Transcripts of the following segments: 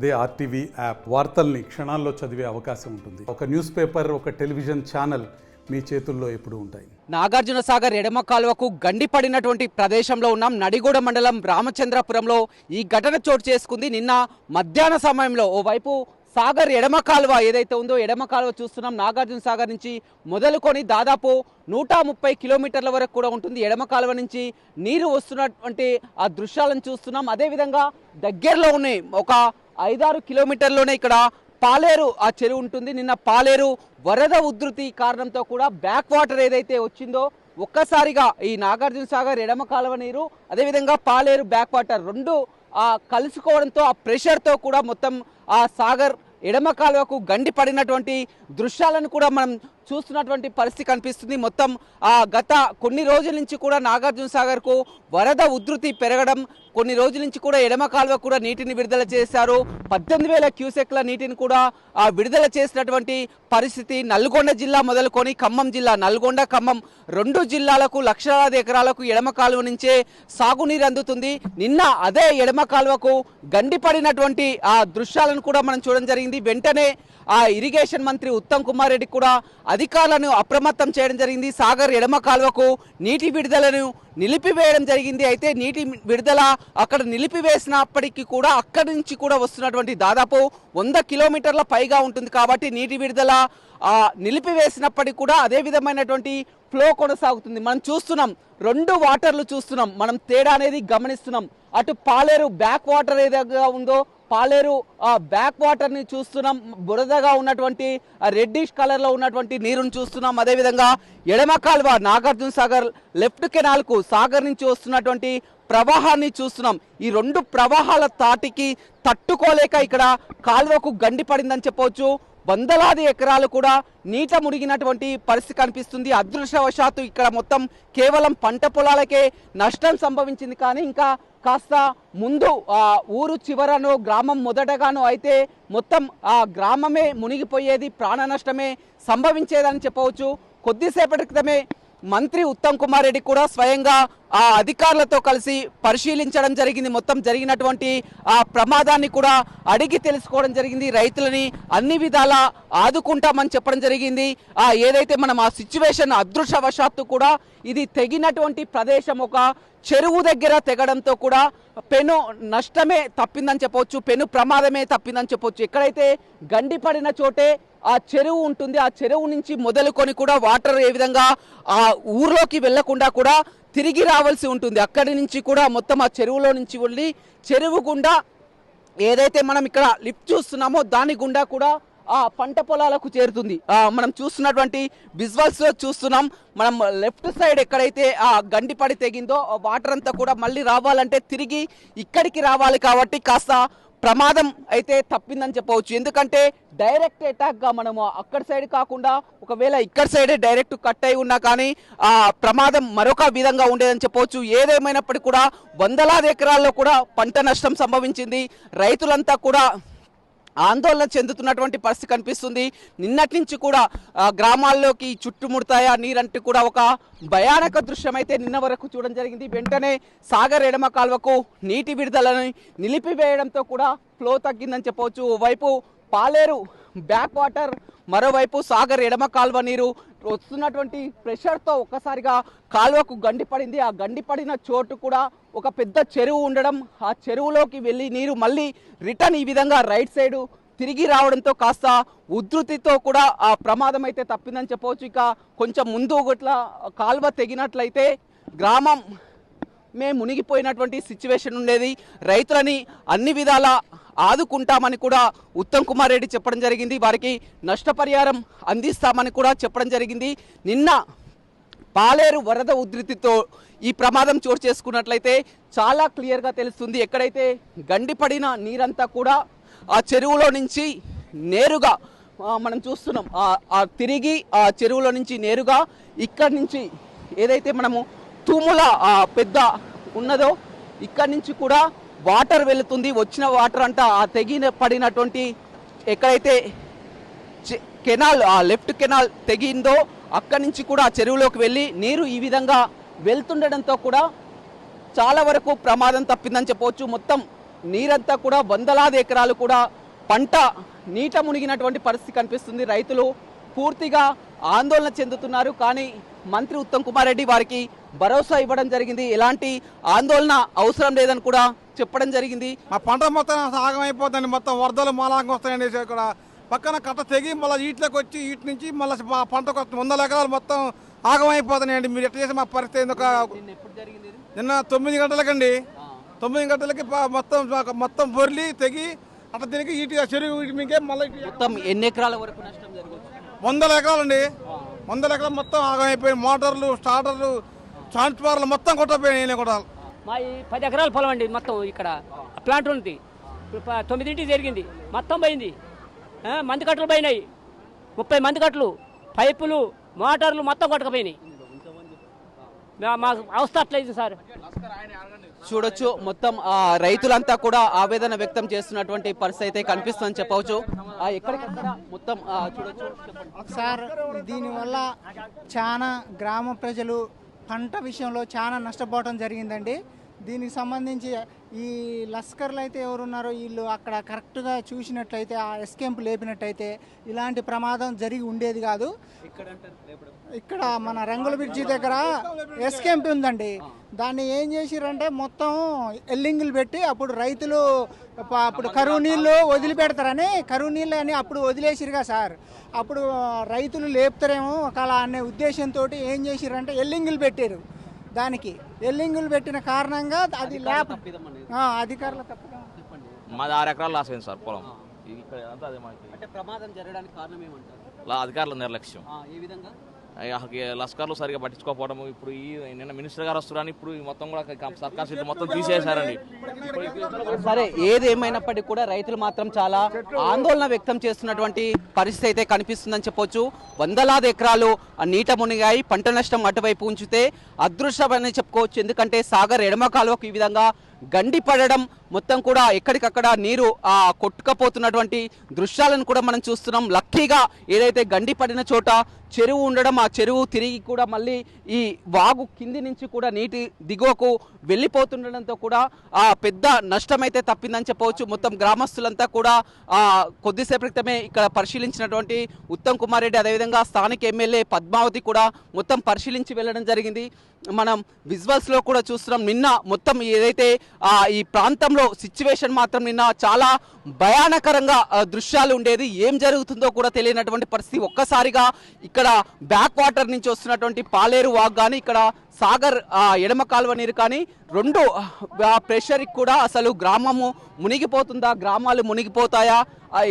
అదే RTV app వార్తల్ని క్షణాల్లో చదివే అవకాశం ఉంటుంది. ఒక న్యూస్ పేపర్, ఒక టెలివిజన్ ఛానల్ మీ చేతుల్లో ఎప్పుడూ ఉంటాయి. నాగార్జున సాగర్ ఎడమ కాలువకు గండిపడినటువంటి ప్రదేశంలో ఉన్నాం. నడిగూడ మండలం రామచంద్రపురంలో ఈ ఘటన చోటు చేసుకుంది. నిన్న మధ్యాహ్న సమయంలో ఓవైపు సాగర్ ఎడమ కాలువ ఏదైతే ఉందో ఎడమ కాలువ చూస్తున్నాం. నాగార్జున సాగర్ నుంచి మొదలుకొని దాదాపు 130 కిలోమీటర్ల వరకు కూడా ఉంటుంది. ఎడమ కాలువ నుంచి నీరు వస్తున్నటువంటి ఆ దృశ్యాలను చూస్తున్నాం. అదేవిధంగా దగ్గరలో ఉన్నాయి ఒక 5-6 కిలోమీటర్లోనే ఇక్కడ పాలేరు ఆ చెరువు ఉంటుంది. నిన్న పాలేరు వరద ఉధృతి కారణంతో కూడా బ్యాక్ వాటర్ ఏదైతే వచ్చిందో ఒక్కసారిగా ఈ నాగార్జున సాగర్ ఎడమ కాలువ నీరు అదేవిధంగా పాలేరు బ్యాక్ వాటర్ రెండు కలుసుకోవడంతో ఆ ప్రెషర్తో కూడా మొత్తం ఆ సాగర్ ఎడమ కాలువకు గండి పడినటువంటి దృశ్యాలను కూడా మనం చూస్తున్నటువంటి పరిస్థితి కనిపిస్తుంది. మొత్తం గత కొన్ని రోజుల నుంచి కూడా నాగార్జున సాగర్కు వరద ఉధృతి పెరగడం, కొన్ని రోజుల నుంచి కూడా ఎడమ కాలువ కూడా నీటిని విడుదల చేశారు. 18,000 క్యూసెక్ల నీటిని కూడా విడుదల చేసినటువంటి పరిస్థితి. నల్గొండ జిల్లా మొదలుకొని ఖమ్మం జిల్లా, నల్గొండ ఖమ్మం 2 జిల్లాలకు లక్షలాది ఎకరాలకు ఎడమ కాలువ నుంచే సాగునీరు అందుతుంది. నిన్న అదే ఎడమ కాలువకు గండి పడినటువంటి ఆ దృశ్యాలను కూడా మనం చూడడం జరిగింది. వెంటనే ఆ ఇరిగేషన్ మంత్రి ఉత్తమ్ కుమార్ రెడ్డి కూడా అధికారులను అప్రమత్తం చేయడం జరిగింది. సాగర్ ఎడమ కాలువకు నీటి విడుదలను నిలిపివేయడం జరిగింది. అయితే నీటి విడుదల అక్కడ నిలిపివేసినప్పటికీ కూడా అక్కడి నుంచి కూడా వస్తున్నటువంటి దాదాపు 100 కిలోమీటర్ల పైగా ఉంటుంది. కాబట్టి నీటి విడుదల నిలిపివేసినప్పటికీ కూడా అదే విధమైనటువంటి ఫ్లో కొనసాగుతుంది. మనం చూస్తున్నాం, 2 వాటర్లు చూస్తున్నాం. మనం తేడా అనేది గమనిస్తున్నాం. అటు పాలేరు బ్యాక్ వాటర్ ఏదైతే ఉందో పాలేరు బ్యాక్ వాటర్ ని చూస్తున్నాం. బురదగా ఉన్నటువంటి రెడ్డిష్ కలర్ లో ఉన్నటువంటి నీరుని చూస్తున్నాం. అదేవిధంగా ఎడమ కాలువ నాగార్జున సాగర్ లెఫ్ట్ కెనాల్ కు సాగర్ నుంచి వస్తున్నటువంటి ప్రవాహాన్ని చూస్తున్నాం. ఈ 2 ప్రవాహాల తాటికి తట్టుకోలేక ఇక్కడ కాలువకు గండి పడిందని చెప్పవచ్చు. వందలాది ఎకరాలు కూడా నీట మునిగినటువంటి పరిస్థితి కనిపిస్తుంది. అదృష్టవశాత్తు ఇక్కడ మొత్తం కేవలం పంట పొలాలకే నష్టం సంభవించింది. కానీ ఇంకా కాస్త ముందు ఊరు చివరను గ్రామం మొదటగాను అయితే మొత్తం ఆ గ్రామమే మునిగిపోయేది, ప్రాణ నష్టమే సంభవించేదని చెప్పవచ్చు. కొద్దిసేపటి క్రితమే మంత్రి ఉత్తమ్ కుమార్ రెడ్డి కూడా స్వయంగా ఆ అధికారులతో కలిసి పరిశీలించడం జరిగింది. మొత్తం జరిగినటువంటి ఆ ప్రమాదాన్ని కూడా అడిగి తెలుసుకోవడం జరిగింది. రైతులని అన్ని విధాలా ఆదుకుంటామని చెప్పడం జరిగింది. ఏదైతే మనం ఆ సిచ్యువేషన్ అదృష్టవశాత్తు కూడా ఇది తెగినటువంటి ప్రదేశం ఒక చెరువు దగ్గర తెగడంతో కూడా పెను నష్టమే తప్పిందని చెప్పవచ్చు, పెను ప్రమాదమే తప్పిందని చెప్పవచ్చు. ఎక్కడైతే గండి పడిన చోటే ఆ చెరువు ఉంటుంది. ఆ చెరువు నుంచి మొదలుకొని కూడా వాటర్ ఏ విధంగా ఆ ఊర్లోకి వెళ్లకుండా కూడా తిరిగి రావాల్సి ఉంటుంది. అక్కడి నుంచి కూడా మొత్తం ఆ చెరువులో నుంచి వెళ్ళి చెరువు గుండా ఏదైతే మనం ఇక్కడ లిఫ్ట్ చూస్తున్నామో దాని గుండా కూడా ఆ పంట పొలాలకు చేరుతుంది. మనం చూస్తున్నటువంటి విజువల్స్ లో చూస్తున్నాం. మనం లెఫ్ట్ సైడ్ ఎక్కడైతే ఆ గండి పడి తెగిందో వాటర్ అంతా కూడా మళ్ళీ రావాలంటే తిరిగి ఇక్కడికి రావాలి. కాబట్టి కాస్త ప్రమాదం అయితే తప్పిందని చెప్పవచ్చు. ఎందుకంటే డైరెక్ట్ అటాక్ గా మనము అక్కడ సైడ్ కాకుండా ఒకవేళ ఇక్కడ సైడే డైరెక్ట్ కట్ అయి ఉన్నా కానీ ఆ ప్రమాదం మరొక విధంగా ఉండేదని చెప్పవచ్చు. ఏదేమైనప్పటికీ కూడా వందలాది ఎకరాల్లో కూడా పంట నష్టం సంభవించింది. రైతులంతా కూడా ఆందోళన చెందుతున్నటువంటి పరిస్థితి కనిపిస్తుంది. నిన్నటి నుంచి కూడా గ్రామాల్లోకి చుట్టుముడతాయా నీరంటూ కూడా ఒక భయానక దృశ్యం అయితే నిన్న వరకు చూడడం జరిగింది. వెంటనే సాగర్ ఎడమ కాలువకు నీటి విడుదలను నిలిపివేయడంతో కూడా ఫ్లో తగ్గిందని చెప్పవచ్చు. ఓవైపు పాలేరు బ్యాక్ వాటర్, మరోవైపు సాగర్ ఎడమ కాలువ నీరు వస్తున్నటువంటి ప్రెషర్తో ఒక్కసారిగా కాలువకు గండి పడింది. ఆ గండి పడిన చోటు కూడా ఒక పెద్ద చెరువు ఉండడం, ఆ చెరువులోకి వెళ్ళి నీరు మళ్ళీ రిటర్న్ ఈ విధంగా రైట్ సైడ్ తిరిగి రావడంతో కాస్త ఉధృతితో కూడా ఆ ప్రమాదం అయితే తప్పిందని చెప్పవచ్చు. ఇక కొంచెం ముందు ఇట్లా కాలువ తెగినట్లయితే గ్రామం మునిగిపోయినటువంటి సిచ్యువేషన్ ఉండేది. రైతులని అన్ని విధాలా ఆదుకుంటామని కూడా ఉత్తమ్ కుమార్ రెడ్డి చెప్పడం జరిగింది. వారికి నష్టపరిహారం అందిస్తామని కూడా చెప్పడం జరిగింది. నిన్న పాలేరు వరద ఉధృతితో ఈ ప్రమాదం చోటు చేసుకున్నట్లయితే చాలా క్లియర్గా తెలుస్తుంది. ఎక్కడైతే గండి పడిన నీరంతా కూడా ఆ చెరువులో నుంచి నేరుగా మనం చూస్తున్నాం. తిరిగి ఆ చెరువులో నుంచి నేరుగా ఇక్కడి నుంచి ఏదైతే మనము తూముల పెద్ద ఉన్నదో ఇక్కడి నుంచి కూడా వాటర్ వెళుతుంది. వచ్చిన వాటర్ అంతా ఆ తెగిన పడినటువంటి ఎక్కడైతే కెనాల్ లెఫ్ట్ కెనాల్ తెగిందో అక్కడి నుంచి కూడా చెరువులోకి వెళ్ళి నీరు ఈ విధంగా వెళ్తుండడంతో కూడా చాలా వరకు ప్రమాదం తప్పిందని చెప్పవచ్చు. మొత్తం నీరంతా కూడా వందలాది ఎకరాలు కూడా పంట నీట మునిగినటువంటి పరిస్థితి కనిపిస్తుంది. రైతులు పూర్తిగా ఆందోళన చెందుతున్నారు. కానీ మంత్రి ఉత్తమ్ కుమార్ రెడ్డి వారికి భరోసా ఇవ్వడం జరిగింది. ఎలాంటి ఆందోళన అవసరం లేదని కూడా చెప్పడం జరిగింది. మా పంట మొత్తం ఆగమైపోతుంది. మొత్తం వరదలు మూలాంగా వస్తాయండి. ఇక్కడ పక్కన కట్ట తెగి మళ్ళీ ఈట్లోకి వచ్చి ఈటి నుంచి మళ్ళీ పంటకు 100 ఎకరాలు మొత్తం ఆగమైపోతున్నాయండి. మీరు ఎట్లా చేసి మా పరిస్థితి నిన్న 9 గంటలకండి. 9 గంటలకి మొత్తం బొర్లి తెగి అట్లా తిరిగి ఈటి చెరువు వీటి మీకే మళ్ళీ మొత్తం ఎన్ని ఎకరాల వరకు నష్టం జరగవచ్చు? 100 ఎకరాలండి. 100 ఎకరాలు మొత్తం ఆగమైపోయి మోటార్లు స్టార్టర్లు ట్రాన్స్ఫార్మర్లు మొత్తం కొట్టపోయినాయి. కూడా మా 10 ఎకరాల పొలం అండి. మొత్తం ఇక్కడ ప్లాంట్ ఉంది. 9ంటికి జరిగింది, మొత్తం పోయింది. మంది కట్టలు పోయినాయి, 30 మంది కట్టలు, పైపులు, మోటార్లు మొత్తం కొట్టకపోయినాయి. మా అవస్థ అట్లయింది సార్. చూడొచ్చు, మొత్తం రైతులంతా కూడా ఆవేదన వ్యక్తం చేస్తున్నటువంటి పరిస్థితి అయితే కనిపిస్తుందని చెప్పవచ్చు. ఎక్కడికక్కడ మొత్తం చూడొచ్చు. సార్, దీనివల్ల చాలా గ్రామ ప్రజలు పంట విషయంలో చాలా నష్టపోవడం జరిగిందండి. దీనికి సంబంధించి ఈ లస్కర్లు అయితే ఎవరున్నారో వీళ్ళు అక్కడ కరెక్ట్గా చూసినట్లయితే ఆ ఎస్కేంప్ లేపినట్టయితే ఇలాంటి ప్రమాదం జరిగి ఉండేది కాదు. ఇక్కడ మన రంగుల బ్రిడ్జి దగ్గర ఎస్కేంప్ ఉందండి. దాన్ని ఏం చేసిరంటే మొత్తం ఎల్లింగులు పెట్టి అప్పుడు రైతులు అప్పుడు కరువు నీళ్ళు వదిలిపెడతారని కరువు నీళ్ళు అని అప్పుడు వదిలేసిరుగా సార్. అప్పుడు రైతులు లేపుతారేమో ఒకవేళ అనే ఉద్దేశంతో ఏం చేసిరంటే ఎల్లింగులు పెట్టారు. దానికి ఎల్లింగులు పెట్టిన కారణంగా అది అధికారుల తప్పుగా. మాది 6 ఎకరాలు లాస్ అయింది సార్ పొలం. ఇక్కడ అంతా అదే మాకు. అంటే ప్రమాదం జరగడానికి కారణం ఏమంటారు? అధికారుల నిర్లక్ష్యం. ఏ విధంగా? లస్కర్లు సరిగా పట్టించుకోకపోవడం. ఇప్పుడు నిన్న మినిస్టర్ గారు వస్తున్నారని ఇప్పుడు మొత్తం కూడా సర్కార్ సీట్లు మొత్తం తీసేశారండి. సరే, ఏదేమైనప్పటికీ కూడా రైతులు మాత్రం చాలా ఆందోళన వ్యక్తం చేస్తున్నటువంటి పరిస్థితి అయితే కనిపిస్తుందని చెప్పొచ్చు. వందలాది ఎకరాలు నీట మునిగాయి. పంట నష్టం అటువైపు ఉంచితే అదృష్టమని చెప్పుకోవచ్చు. ఎందుకంటే సాగర్ ఎడమ కాలువకు ఈ విధంగా గండి పడడం, మొత్తం కూడా ఎక్కడికక్కడ నీరు కొట్టుకపోతున్నటువంటి దృశ్యాలను కూడా మనం చూస్తున్నాం. లక్కీగా ఏదైతే గండి పడిన చోట చెరువు ఉండడం, ఆ చెరువు తిరిగి కూడా మళ్ళీ ఈ వాగు కింది నుంచి కూడా నీటి దిగువకు వెళ్ళిపోతుండడంతో కూడా పెద్ద నష్టం అయితే తప్పిందని చెప్పవచ్చు. మొత్తం గ్రామస్తులంతా కూడా కొద్దిసేపు క్రితమే ఇక్కడ పరిశీలించినటువంటి ఉత్తమ్ కుమార్ రెడ్డి, అదేవిధంగా స్థానిక ఎమ్మెల్యే పద్మావతి కూడా మొత్తం పరిశీలించి వెళ్ళడం జరిగింది. మనం విజువల్స్లో కూడా చూస్తున్నాం. నిన్న మొత్తం ఏదైతే ఈ ప్రాంతంలో సిచ్యువేషన్ మాత్రం నిన్న చాలా భయానకరంగా దృశ్యాలు ఉండేది. ఏం జరుగుతుందో కూడా తెలియనటువంటి పరిస్థితి. ఒక్కసారిగా ఇక్కడ బ్యాక్ వాటర్ నుంచి వస్తున్నటువంటి పాలేరు వాగు కానీ ఇక్కడ సాగర్ ఎడమ కాలువ నీరు కానీ రెండు ప్రెషర్కి కూడా అసలు గ్రామము మునిగిపోతుందా, గ్రామాలు మునిగిపోతాయా,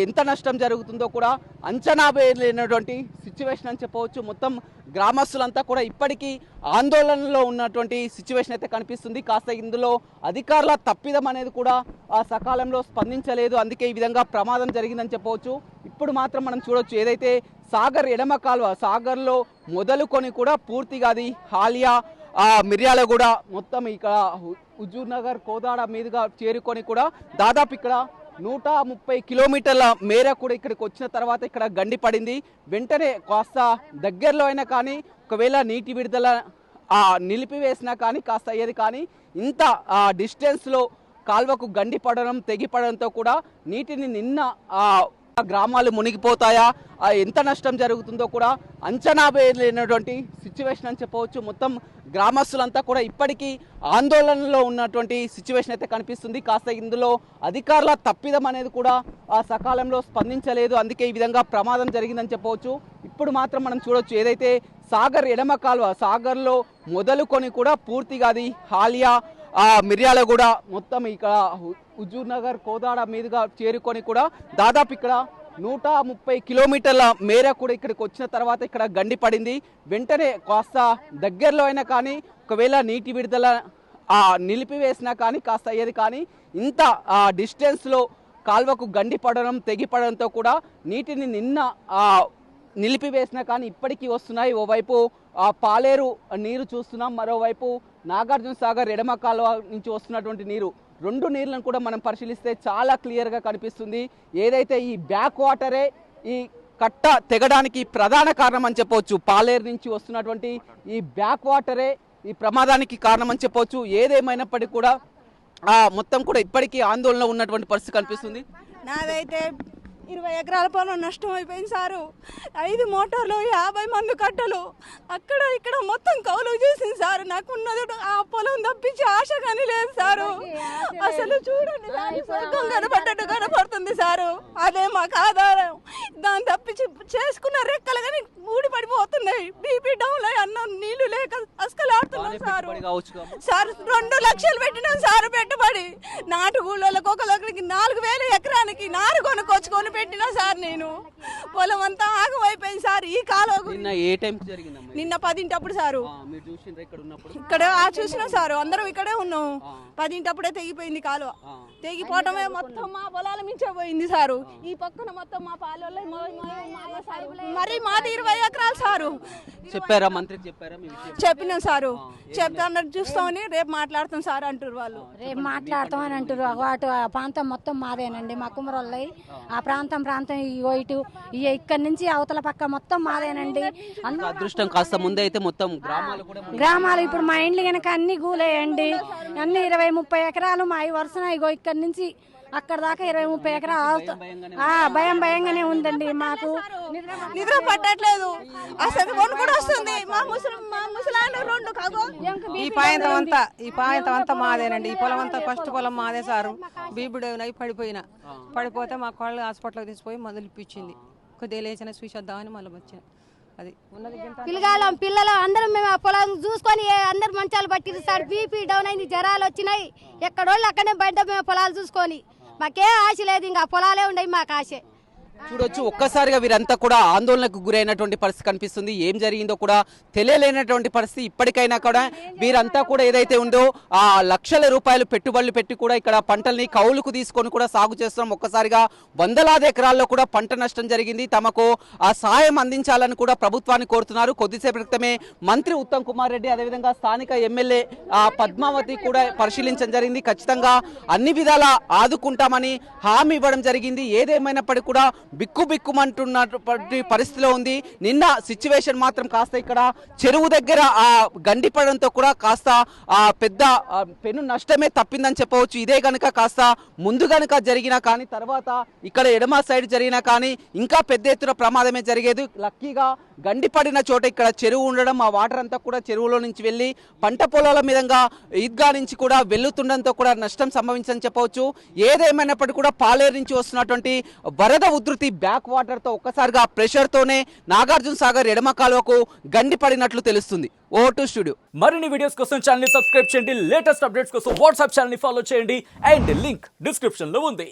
ఎంత నష్టం జరుగుతుందో కూడా అంచనా వేయలేనటువంటి సిచ్యువేషన్ అని చెప్పవచ్చు. మొత్తం గ్రామస్తులంతా కూడా ఇప్పటికీ ఆందోళనలో ఉన్నటువంటి సిచ్యువేషన్ అయితే కనిపిస్తుంది. కాస్త ఇందులో అధికారుల తప్పిదం అనేది కూడా సకాలంలో స్పందించలేదు. అందుకే ఈ విధంగా ప్రమాదం జరిగిందని చెప్పవచ్చు. ఇప్పుడు మాత్రం మనం చూడొచ్చు, ఏదైతే సాగర్ ఎడమ కాలువ సాగర్లో మొదలుకొని కూడా పూర్తిగా అది హాలియా, మిర్యాలగూడ, మొత్తం ఇక్కడ హుజూర్ నగర్, కోదాడ మీదుగా చేరుకొని కూడా దాదాపు ఇక్కడ 130 కిలోమీటర్ల మేర కూడా ఇక్కడికి వచ్చిన తర్వాత ఇక్కడ గండి పడింది. వెంటనే కాస్త దగ్గరలో అయినా కానీ ఒకవేళ నీటి విడుదల నిలిపివేసినా కానీ కాస్త అయ్యేది. కానీ ఇంత డిస్టెన్స్లో కాల్వకు గండి పడడం, తెగి పడడంతో కూడా నీటిని నిన్న గ్రామాలు మునిగిపోతాయా, ఎంత నష్టం జరుగుతుందో కూడా అంచనా వేయలేనటువంటి సిచ్యువేషన్ అని చెప్పవచ్చు. మొత్తం గ్రామస్తులంతా కూడా ఇప్పటికీ ఆందోళనలో ఉన్నటువంటి సిచ్యువేషన్ అయితే కనిపిస్తుంది. కాస్త ఇందులో అధికారుల తప్పిదం అనేది కూడా సకాలంలో స్పందించలేదు. అందుకే ఈ విధంగా ప్రమాదం జరిగిందని చెప్పవచ్చు. ఇప్పుడు మాత్రం మనం చూడొచ్చు, ఏదైతే సాగర్ ఎడమ కాలువ సాగర్లో మొదలుకొని కూడా పూర్తిగా అది హాలియా, మిర్యాలగూడ, మొత్తం ఇక్కడ హుజూర్ నగర్, కోదాడ మీదుగా చేరుకొని కూడా దాదాపు ఇక్కడ 130 కిలోమీటర్ల మేర కూడా ఇక్కడికి వచ్చిన తర్వాత ఇక్కడ గండి పడింది. వెంటనే కాస్త దగ్గరలో అయినా కానీ ఒకవేళ నీటి విడుదల నిలిపివేసినా కానీ కాస్త అయ్యేది. కానీ ఇంత డిస్టెన్స్లో కాల్వకు గండి పడడం, తెగి పడడంతో కూడా నీటిని నిన్న నిలిపివేసినా కానీ ఇప్పటికీ వస్తున్నాయి. ఓవైపు పాలేరు నీరు చూస్తున్నాం, మరోవైపు నాగార్జున సాగర్ ఎడమ కాలువ నుంచి వస్తున్నటువంటి నీరు. రెండు నీళ్ళను కూడా మనం పరిశీలిస్తే చాలా క్లియర్గా కనిపిస్తుంది. ఏదైతే ఈ బ్యాక్ వాటరే ఈ కట్ట తెగడానికి ప్రధాన కారణం అని చెప్పవచ్చు. పాలేరు నుంచి వస్తున్నటువంటి ఈ బ్యాక్ వాటరే ఈ ప్రమాదానికి కారణం అని చెప్పవచ్చు. ఏదేమైనప్పటికీ కూడా మొత్తం కూడా ఇప్పటికీ ఆందోళన ఉన్నటువంటి పరిస్థితి కనిపిస్తుంది. నాదైతే 20 ఎకరాల పొలం నష్టం అయిపోయింది సారు. 5 మోటార్లు 50 మంది కట్టలు అక్కడ ఇక్కడ మొత్తం కౌలు చేసింది సారు. నాకు ఉన్నది ఆ పొలం తప్పించి ఆశ కానీ లేదు సారు. అసలు చూడండి దాని స్వర్గం కనపడ్డట్టు కనపడుతుంది సారు. అదే మాకు ఆధారం. దాన్ని తప్పించి చేసుకున్న రెక్కలు కానీ ఊడి పడిపోతున్నాయి. బీపీ డౌన్ అయ్యి అన్నం నీళ్లు లేక అస్కలాడుతున్నాం సారు. సార్ 2 లక్షలు పెట్టినాం సారు పెట్టుబడి. నాటు ఊళ్ళోకి ఒకరికి 4,000 ఎకరానికి నారు కొనుక్కొచ్చుకొని పెట్టినా సార్. నేను పొలం అంతా ఆగమైపోయింది సార్. ఈ కాలం నిన్న ఏ టైం జరిగిందమ్మా? నిన్న 10 సారు. మీరు చూసిండ్రా ఇక్కడ ఉన్నప్పుడు? ఇక్కడ చూసినా సారు, అందరం ఇక్కడే ఉన్నాం. 10 తెగిపోయింది కాలువ. తెగిపోవటమే మొత్తం మా పొలాల మించే పోయింది సారు. ఈ పక్కన మొత్తం మా పాలెల్లో మరి మాది 20 ఎకరాలు సారు. చెప్పారా మంత్రికి చెప్పారా మీ విషయం? చెప్పినాం సారు. చెప్తాను చూస్తామని రేపు మాట్లాడతాం సార్ అంటారు వాళ్ళు. రేపు మాట్లాడతామని అంటారు. అటు ఆ ప్రాంతం మొత్తం మాదేనండి, మా కుమరోళ్ళయి. ఆ ప్రాంతం ఇగో ఇటు ఇక్కడి నుంచి అవతల పక్క మొత్తం మాదేనండి. అదృష్టం కాస్త ముందే అయితే మొత్తం గ్రామాలు ఇప్పుడు మా ఇండ్లు కనుక అన్ని గూలేయండి. అన్ని 20-30 ఎకరాలు మా వరుసన ఇగో ఇక్కడి నుంచి అక్కడ దాకా 20-30 ఎకరాలు భయంగానే ఉందండి. మాకు నిద్ర పట్టట్లేదు. అసలు కూడా వస్తుంది. మా ముసలాయన 2 కాగో ఈ పాయంతం అంతా మాదేనండి. ఈ పొలం అంతా ఫస్ట్ పొలం మాదే సారు. బీబుడేనై పడిపోతే మా కోళ్ళు హాస్పిటల్కి తీసిపోయి మందులు ఇప్పించింది. కొద్దిగా లేచిన చూసేద్దామని మళ్ళీ వచ్చాను. అది ఉన్నది పిల్లలు అందరం మేము ఆ పొలం చూసుకొని అందరు మంచాలు పట్టిరు సార్. బీపీ డౌన్ అయింది, జ్వరాలు వచ్చినాయి. ఎక్కడోళ్ళు అక్కడే బయట మేము పొలాలు చూసుకొని మాకే ఆశ లేదు. ఇంకా పొలాలే ఉండయి మాకు ఆశ. చూడొచ్చు ఒక్కసారిగా వీరంతా కూడా ఆందోళనకు గురైనటువంటి పరిస్థితి కనిపిస్తుంది. ఏం జరిగిందో కూడా తెలియలేనటువంటి పరిస్థితి. ఇప్పటికైనా కూడా వీరంతా కూడా ఏదైతే ఉందో ఆ లక్షల రూపాయలు పెట్టుబడులు పెట్టి కూడా ఇక్కడ పంటల్ని కౌలుకు తీసుకొని కూడా సాగు చేస్తున్నాం. ఒక్కసారిగా వందలాది ఎకరాల్లో కూడా పంట నష్టం జరిగింది. తమకు ఆ సాయం అందించాలని కూడా ప్రభుత్వాన్ని కోరుతున్నారు. కొద్దిసేపటి క్రితమే మంత్రి ఉత్తమ్ కుమార్ రెడ్డి అదేవిధంగా స్థానిక ఎమ్మెల్యే పద్మావతి కూడా పరిశీలించడం జరిగింది. ఖచ్చితంగా అన్ని విధాలా ఆదుకుంటామని హామీ ఇవ్వడం జరిగింది. ఏదేమైనప్పటికీ కూడా బిక్కుమంటున్నటువంటి పరిస్థితిలో ఉంది. నిన్న సిచ్యువేషన్ మాత్రం కాస్త ఇక్కడ చెరువు దగ్గర గండిపడంతో కూడా కాస్త పెద్ద పెను నష్టమే తప్పిందని చెప్పవచ్చు. ఇదే కనుక కాస్త ముందు కనుక జరిగినా కానీ తర్వాత ఇక్కడ ఎడమ సైడ్ జరిగినా కానీ ఇంకా పెద్ద ఎత్తున ప్రమాదమే జరిగేది. లక్కీగా గండిపడిన చోట ఇక్కడ చెరువు ఉండడం, ఆ వాటర్ అంతా కూడా చెరువులో నుంచి వెళ్ళి పంట పొలాల మీదంగా ఈద్గా నుంచి కూడా వెళ్తుండడంతో కూడా నష్టం సంభవించని చెప్పవచ్చు. ఏదేమైనప్పటికీ కూడా పాలేరు నుంచి వస్తున్నటువంటి వరద ఉధృతి బ్యాక్ వాటర్ తో ఒక్కసారిగా ప్రెషర్ తోనే నాగార్జున సాగర్ ఎడమ కాలువకు గండి పడినట్లు తెలుస్తుంది. Vote studio. మరిన్ని వీడియోస్ కోసం ఛానల్ ని సబ్స్క్రైబ్ చేయండి. లేటెస్ట్ అప్డేట్స్ కోసం వాట్సాప్ ఛానల్ ని ఫాలో చేయండి. అండ్ లింక్ డిస్క్రిప్షన్ లో ఉంది.